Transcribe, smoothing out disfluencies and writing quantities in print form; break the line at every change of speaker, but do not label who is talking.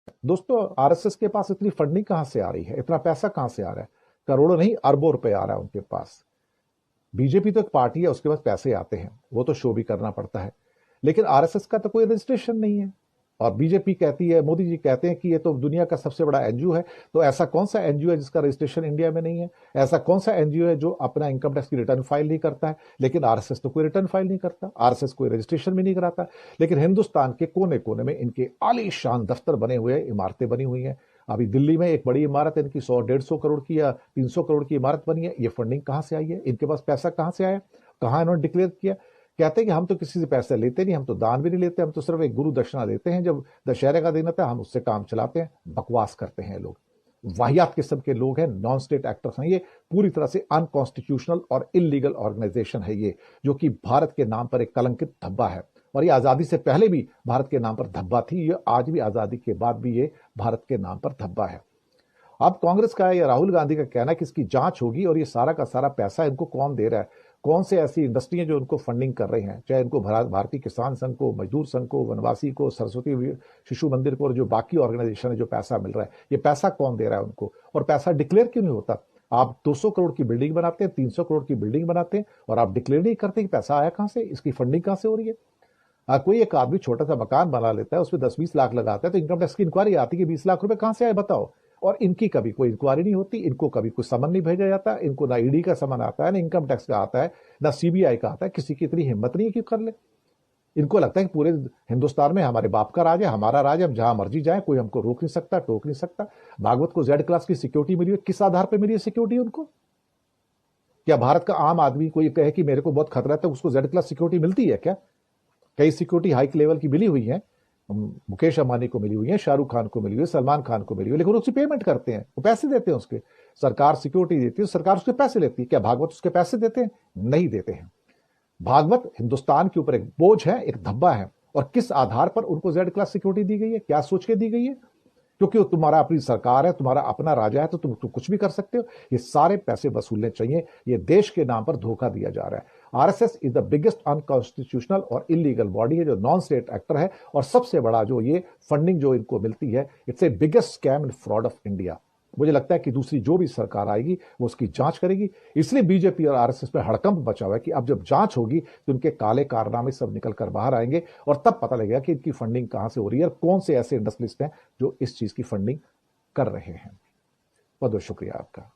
दोस्तों, आरएसएस के पास इतनी फंडिंग कहां से आ रही है? इतना पैसा कहां से आ रहा है? करोड़ों नहीं, अरबों रुपए आ रहा है उनके पास। बीजेपी तो एक पार्टी है, उसके पास पैसे आते हैं, वो तो शो भी करना पड़ता है। लेकिन आरएसएस का तो कोई रजिस्ट्रेशन नहीं है। और बीजेपी कहती है, मोदी जी कहते हैं कि ये तो दुनिया का सबसे बड़ा एनजीओ है। तो ऐसा कौन सा एनजीओ है जिसका रजिस्ट्रेशन इंडिया में नहीं है? ऐसा कौन सा एनजीओ है जो अपना इनकम टैक्स की रिटर्न फाइल नहीं करता है? लेकिन आरएसएस तो कोई रिटर्न फाइल नहीं करता, आरएसएस कोई रजिस्ट्रेशन भी नहीं कराता। लेकिन हिंदुस्तान के कोने कोने में इनके आलीशान दफ्तर बने हुए हैं, इमारतें बनी हुई हैं। अभी दिल्ली में एक बड़ी इमारत है इनकी, 100-150 करोड़ की या 300 करोड़ की इमारत बनी है। ये फंडिंग कहां से आई है? इनके पास पैसा कहां से आया? कहां इन्होंने डिक्लेयर किया? कहते हैं कि हम तो किसी से पैसे लेते नहीं, हम तो दान भी नहीं लेते, हम तो सिर्फ एक गुरु दक्षिणा लेते हैं, जब दशहरे का दिन आता है हम उससे काम चलाते हैं। बकवास करते हैं लोग। वाहियात किस्म के लोग हैं, नॉन स्टेट एक्टर्स हैं ये। पूरी तरह से अनकॉन्स्टिट्यूशनल और इलीगल ऑर्गेनाइजेशन है ये, जो कि भारत के नाम पर एक कलंकित धब्बा है। और ये आजादी से पहले भी भारत के नाम पर धब्बा थी, ये आज भी आजादी के बाद भी ये भारत के नाम पर धब्बा है। अब कांग्रेस का या राहुल गांधी का कहना है कि इसकी जांच होगी और ये सारा का सारा पैसा इनको कौन दे रहा है, कौन से ऐसी इंडस्ट्री है जो इनको फंडिंग कर रही हैं, चाहे इनको भारतीय किसान संघ को, मजदूर संघ को, वनवासी को, सरस्वती शिशु मंदिर को, और जो बाकी ऑर्गेनाइजेशन है जो पैसा मिल रहा है, ये पैसा कौन दे रहा है उनको? और पैसा डिक्लेयर क्यों नहीं होता? आप 200 करोड़ की बिल्डिंग बनाते हैं, 300 करोड़ की बिल्डिंग बनाते हैं, और आप डिक्लेयर नहीं करते कि पैसा आया कहां से, इसकी फंडिंग कहां से हो रही है। कोई एक आदमी छोटा सा मकान बना लेता है, उसमें 10-20 लाख लगाता है, तो इनकम टैक्स की इंक्वायरी आती है कि 20 लाख रुपए कहां से आए बताओ। और इनकी कभी कोई इंक्वायरी नहीं होती, इनको कभी कोई समन नहीं भेजा जाता, इनको ना ईडी का समन आता है, ना इनकम टैक्स का आता है, ना सीबीआई का आता है। किसी की इतनी हिम्मत नहीं है कि कर ले। इनको लगता है कि पूरे हिंदुस्तान में हमारे बाप का राज है, हमारा राज है, हम जहां मर्जी जाए, कोई हमको रोक नहीं सकता, टोक नहीं सकता। भागवत को जेड क्लास की सिक्योरिटी मिली है, किस आधार पर मिली है सिक्योरिटी उनको? क्या भारत का आम आदमी कोई कहे कि मेरे को बहुत खतरा है तो उसको जेड क्लास सिक्योरिटी मिलती है क्या? कई सिक्योरिटी हाई लेवल की मिली हुई है, मुकेश अंबानी को मिली हुई है, शाहरुख खान को मिली हुई है, सलमान खान को मिली हुई है, लेकिन उसकी पेमेंट करते हैं, वो पैसे देते हैं उसके। सरकार सिक्योरिटी देती है, सरकार उसके पैसे लेती है। क्या भागवत उसके पैसे देते हैं? नहीं देते हैं। भागवत हिंदुस्तान के ऊपर एक बोझ है, एक धब्बा है। और किस आधार पर उनको जेड क्लास सिक्योरिटी दी गई है, क्या सोच के दी गई है? क्योंकि वो तुम्हारा अपनी सरकार है, तुम्हारा अपना राजा है, तो तुम कुछ भी कर सकते हो। ये सारे पैसे वसूलने चाहिए। ये देश के नाम पर धोखा दिया जा रहा है। RSS is the biggest unconstitutional और इलीगल बॉडी है, जो नॉन स्टेट एक्टर है। और सबसे बड़ा जो ये फंडिंग जो इनको मिलती है, it's a biggest scam and fraud of India. मुझे लगता है कि दूसरी जो भी सरकार आएगी वो उसकी जांच करेगी। इसलिए बीजेपी और आरएसएस में हड़कंप बचा हुआ है कि अब जब जांच होगी तो उनके काले कारनामे सब निकल कर बाहर आएंगे, और तब पता लगेगा कि इनकी फंडिंग कहां से हो रही है और कौन से ऐसे इंडस्ट्रियलिस्ट हैं जो इस चीज की फंडिंग कर रहे हैं। बहुत बहुत शुक्रिया आपका।